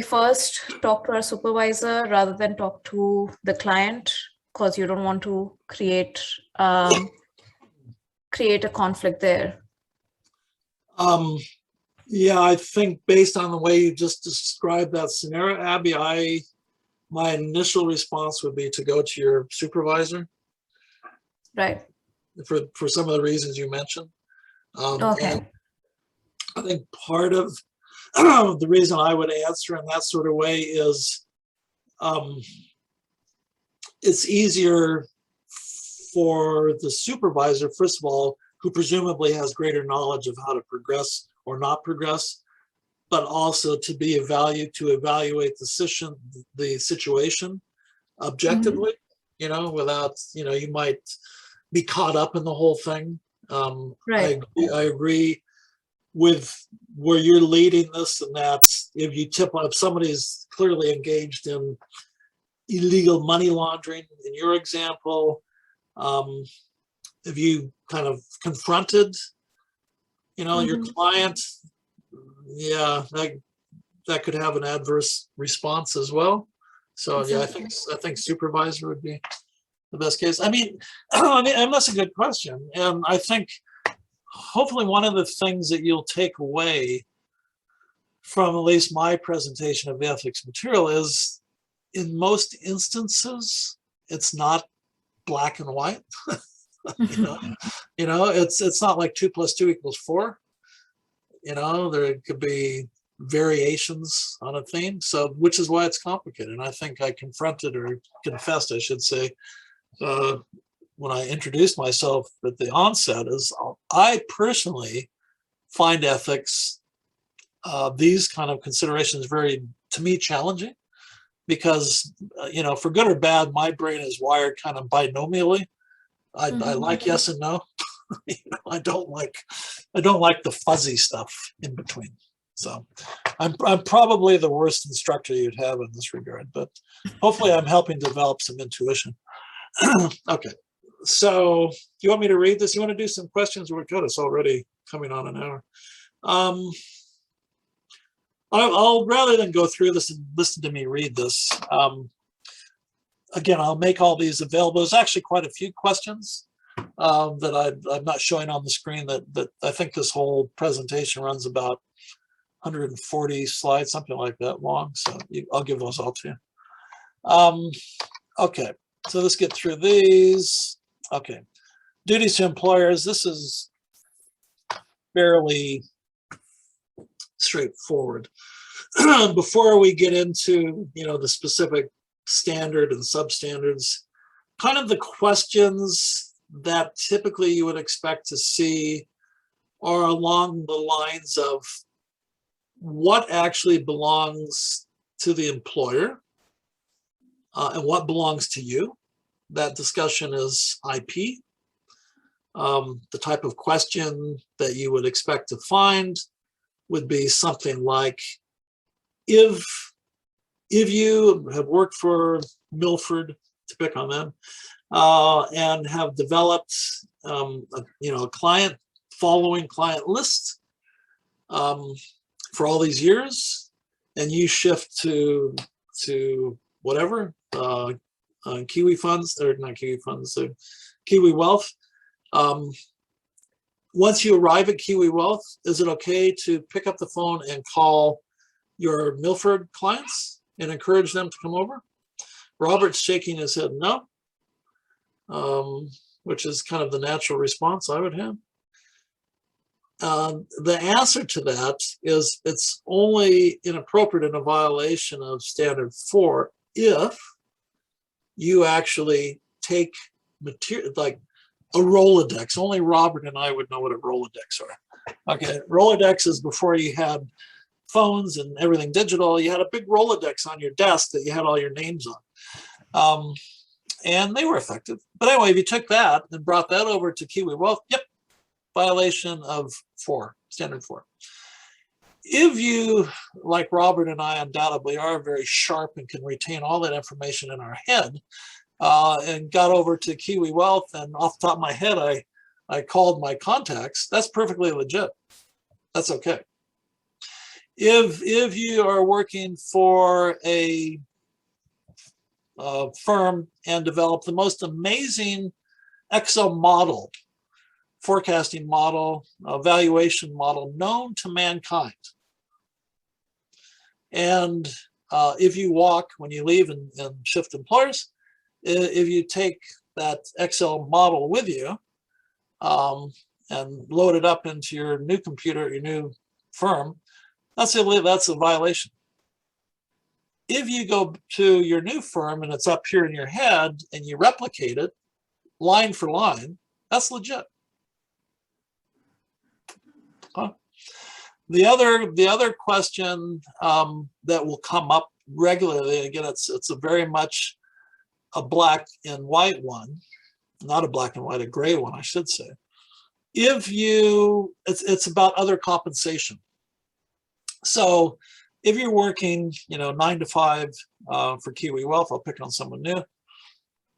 first talk to our supervisor rather than talk to the client, because you don't want to create a conflict there? Yeah, I think based on the way you just described that scenario, Abby, my initial response would be to go to your supervisor. Right. For some of the reasons you mentioned. Okay. And I think part of the reason I would answer in that sort of way is it's easier for the supervisor, first of all, who presumably has greater knowledge of how to progress or not progress, but also to evaluate the situation objectively, without, you might be caught up in the whole thing. Right. I agree with where you're leading this, and that if somebody's clearly engaged in illegal money laundering, in your example, if you kind of confronted, your client, yeah, that could have an adverse response as well. So Exactly. yeah, I think supervisor would be the best case. I mean, and that's a good question. And I think hopefully one of the things that you'll take away from at least my presentation of the ethics material is, in most instances, it's not black and white. It's not like 2 + 2 = 4. There could be variations on a theme, so which is why it's complicated. And I think I confronted, or confessed, I should say, when I introduced myself at the onset, is I personally find ethics, these kind of considerations, very, to me, challenging, because for good or bad, my brain is wired kind of binomially. I like yes and no. I don't like the fuzzy stuff in between. So I'm probably the worst instructor you'd have in this regard, but hopefully I'm helping develop some intuition. Okay, so you want me to read this? You want to do some questions? We're good. It's already coming on an hour. I'll rather than go through this and listen to me read this. Again, I'll make all these available. There's actually quite a few questions that I'm not showing on the screen. That I think this whole presentation runs about 140 slides, something like that long. So I'll give those all to you. Okay, so let's get through these. Okay, duties to employers. This is fairly straightforward. Before we get into the specific standard and substandards, kind of the questions that typically you would expect to see are along the lines of what actually belongs to the employer and what belongs to you. That discussion is IP. The type of question that you would expect to find would be something like, if you have worked for Milford, to pick on them, and have developed a client list for all these years, and you shift to whatever, Kiwi funds, or not Kiwi funds, or Kiwi Wealth. Once you arrive at Kiwi Wealth, is it okay to pick up the phone and call your Milford clients and encourage them to come over? Robert's shaking his head no, which is kind of the natural response I would have. The answer to that is it's only inappropriate and a violation of standard 4 if you actually take material, like a Rolodex. Only Robert and I would know what a Rolodex are. Okay, Rolodex is before you had phones and everything digital. You had a big Rolodex on your desk that you had all your names on. And they were effective. But anyway, if you took that and brought that over to Kiwi Wealth, yep, violation of 4, standard 4. If you, like Robert and I undoubtedly are, very sharp and can retain all that information in our head, and got over to Kiwi Wealth, and off the top of my head, I called my contacts, that's perfectly legit. That's okay. If you are working for a firm and develop the most amazing Excel model, forecasting model, valuation model known to mankind, and if you walk when you leave and shift employers, if you take that Excel model with you and load it up into your new computer, your new firm, that's a violation. If you go to your new firm and it's up here in your head and you replicate it line for line, that's legit. Huh? The other question that will come up regularly, again, it's a very much a black and white one, not a black and white, a gray one, I should say. It's about other compensation. So if you're working, 9 to 5 for Kiwi Wealth, I'll pick on someone new.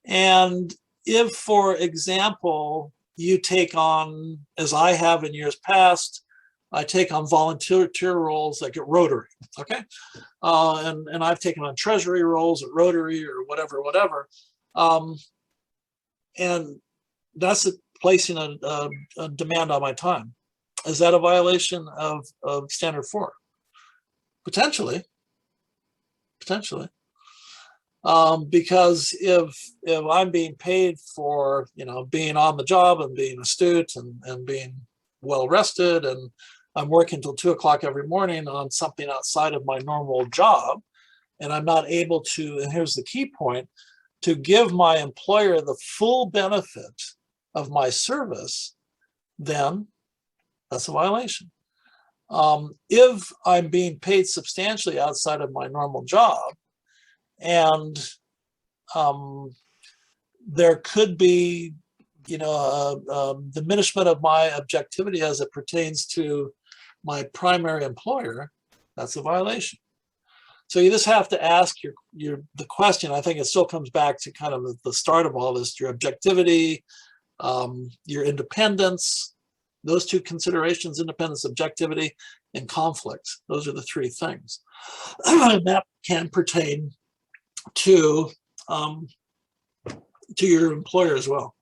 And if, for example, you take on, as I have in years past, I take on volunteer roles like at Rotary, okay? And I've taken on treasury roles at Rotary or whatever. And that's placing a demand on my time. Is that a violation of standard 4? Potentially. Because if I'm being paid for, being on the job and being astute and being well rested, and I'm working till 2 o'clock every morning on something outside of my normal job, and I'm not able to, and here's the key point, to give my employer the full benefit of my service, then that's a violation. If I'm being paid substantially outside of my normal job, and there could be, diminishment of my objectivity as it pertains to my primary employer, that's a violation. So you just have to ask the question. I think it still comes back to kind of the start of all this: your objectivity, your independence. Those 2 considerations: independence, objectivity, and conflict. Those are the 3 things. And that can pertain to your employer as well.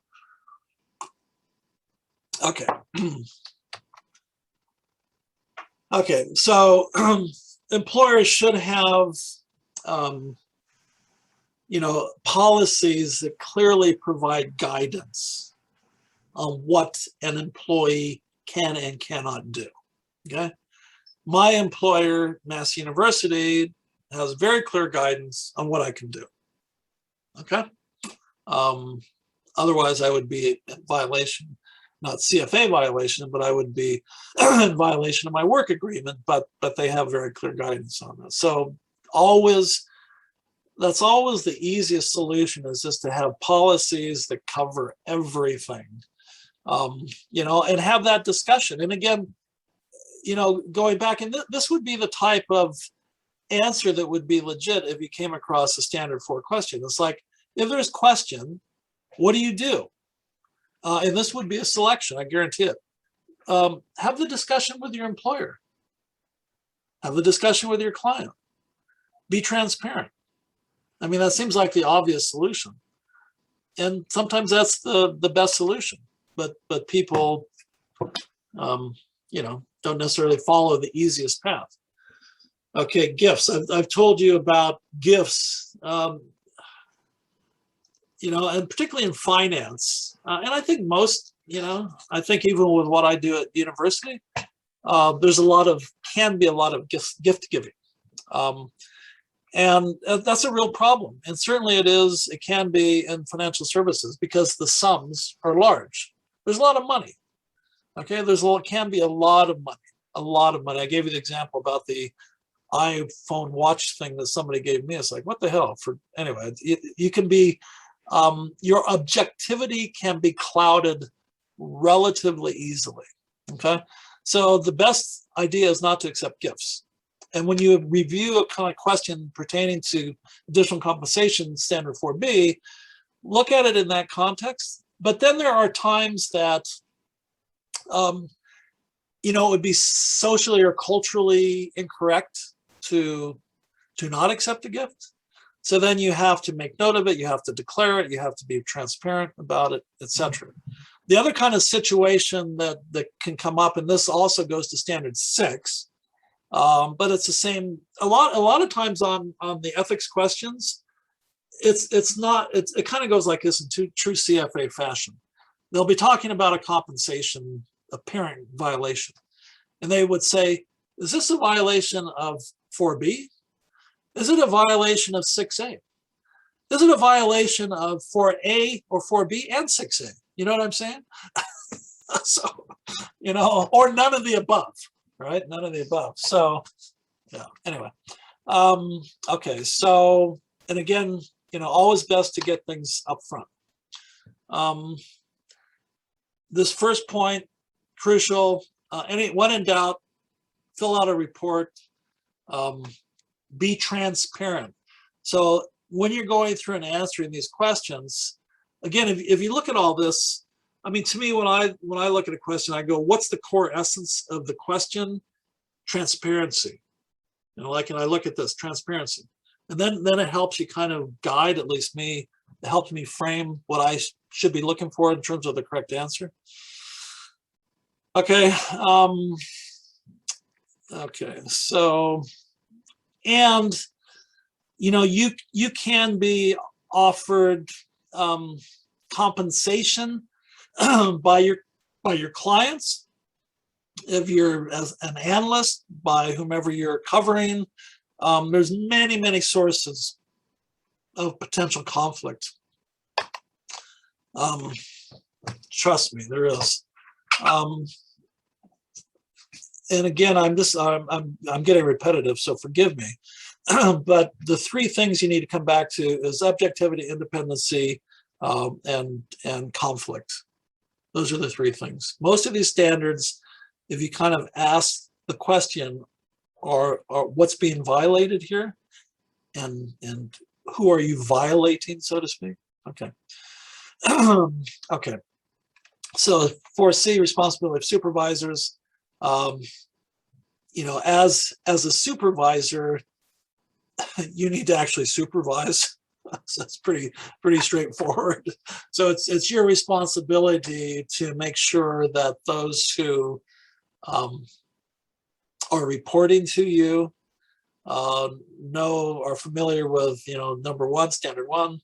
Okay. Okay, so employers should have policies that clearly provide guidance on what an employee can and cannot do. Okay, my employer, Mass University, has very clear guidance on what I can do. Okay, otherwise I would be in violation, not CFA violation, but I would be in violation of my work agreement. But they have very clear guidance on this. So that's always the easiest solution, is just to have policies that cover everything. And have that discussion. And again, going back, and this would be the type of answer that would be legit if you came across a standard 4 question. It's like, if there's question, what do you do? And this would be a selection, I guarantee it. Have the discussion with your employer. Have the discussion with your client. Be transparent. I mean, that seems like the obvious solution. And sometimes that's the best solution. But people, don't necessarily follow the easiest path. Okay, gifts. I've told you about gifts, and particularly in finance. And I think most, I think even with what I do at university, there's can be a lot of gift giving. And that's a real problem. And certainly it can be in financial services because the sums are large. There's a lot of money. Okay, can be a lot of money. I gave you the example about the iPhone watch thing that somebody gave me. It's like, what the hell? Anyway, you can be, your objectivity can be clouded relatively easily. Okay, so the best idea is not to accept gifts. And when you review a kind of question pertaining to additional compensation standard 4B, look at it in that context. But then there are times that, it would be socially or culturally incorrect to not accept a gift. So then you have to make note of it, you have to declare it, you have to be transparent about it, etc. The other kind of situation that can come up, and this also goes to standard 6, but it's the same a lot of times on the ethics questions. It kind of goes like this in true CFA fashion. They'll be talking about a compensation apparent violation, and they would say, is this a violation of 4B? Is it a violation of 6A? Is it a violation of 4A or 4B and 6A? You know what I'm saying? So, or none of the above, right? None of the above. So, yeah, anyway. Okay, so, and again, always best to get things up front. This first point, crucial. When in doubt, fill out a report. Be transparent. So when you're going through and answering these questions, again, if you look at all this, I mean, to me, when I look at a question, I go, what's the core essence of the question? Transparency. And I look at this, transparency. And then it helps you kind of guide, at least me, it helps me frame what I should be looking for in terms of the correct answer. Okay. Okay, so, and you can be offered compensation by your clients, if you're as an analyst, by whomever you're covering. There's many sources of potential conflict. Trust me, there is. And again, I'm getting repetitive, so forgive me. But the 3 things you need to come back to is objectivity, independency, and conflict. Those are the 3 things. Most of these standards, if you kind of ask the question, are what's being violated here, and who are you violating, so to speak? Okay. Okay. So 4C, responsibility of supervisors. As a supervisor, you need to actually supervise. So it's pretty straightforward. So it's your responsibility to make sure that those who are reporting to you are familiar with number 1, standard 1,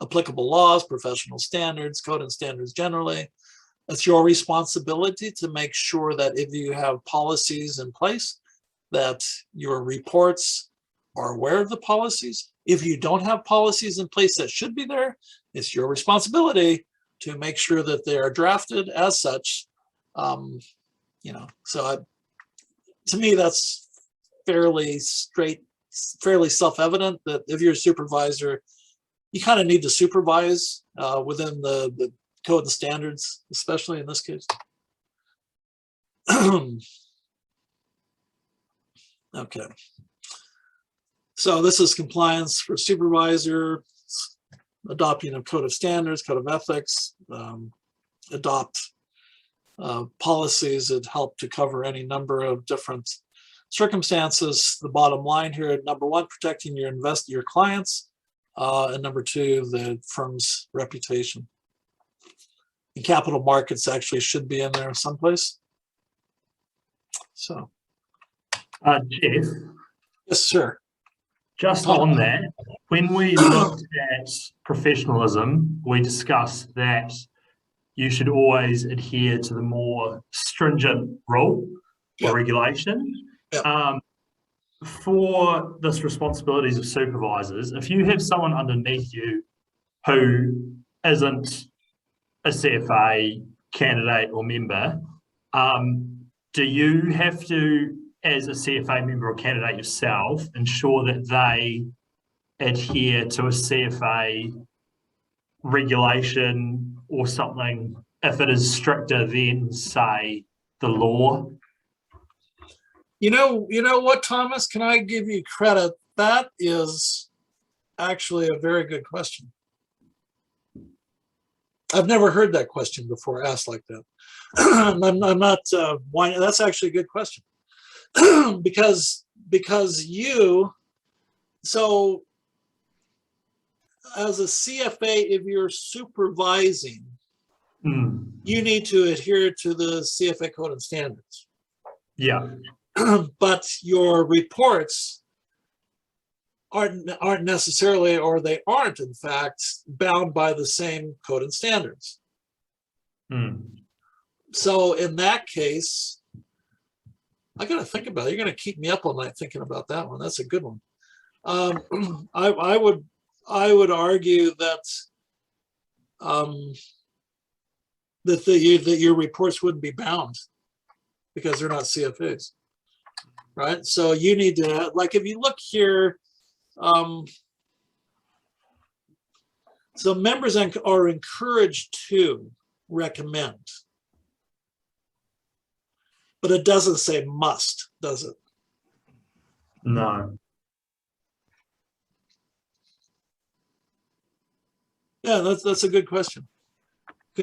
applicable laws, professional standards, code and standards generally. It's your responsibility to make sure that if you have policies in place, that your reports are aware of the policies. If you don't have policies in place that should be there, it's your responsibility to make sure that they are drafted as such. So to me, that's fairly self-evident that if you're a supervisor, you kind of need to supervise within the code and standards, especially in this case. Okay. So this is compliance for supervisor, adopting a code of standards, code of ethics, adopt policies that help to cover any number of different circumstances. The bottom line here, number 1, protecting your clients, and number 2, the firm's reputation. And capital markets actually should be in there someplace. So, Jeff. Yes, sir. Just on that, when we looked at professionalism, we discussed that you should always adhere to the more stringent rule or regulation. Yep. for this responsibilities of supervisors, if you have someone underneath you who isn't a CFA candidate or member, do you have to, as a CFA member or candidate yourself, ensure that they adhere to a CFA regulation or something if it is stricter than, say, the law? You know what, Thomas? Can I give you credit? That is actually a very good question. I've never heard that question before asked like that. I'm not whining. That's actually a good question. because you, so as a CFA, if you're supervising, you need to adhere to the CFA code and standards. Yeah. But your reports aren't necessarily, or they aren't in fact, bound by the same code and standards. So in that case, I got to think about it. You're going to keep me up all night thinking about that one. That's a good one. I would argue that that your reports wouldn't be bound because they're not CFAs, right? So you need to, like, if you look here, so members are encouraged to recommend, but it doesn't say must, does it? No. Yeah, that's a good question.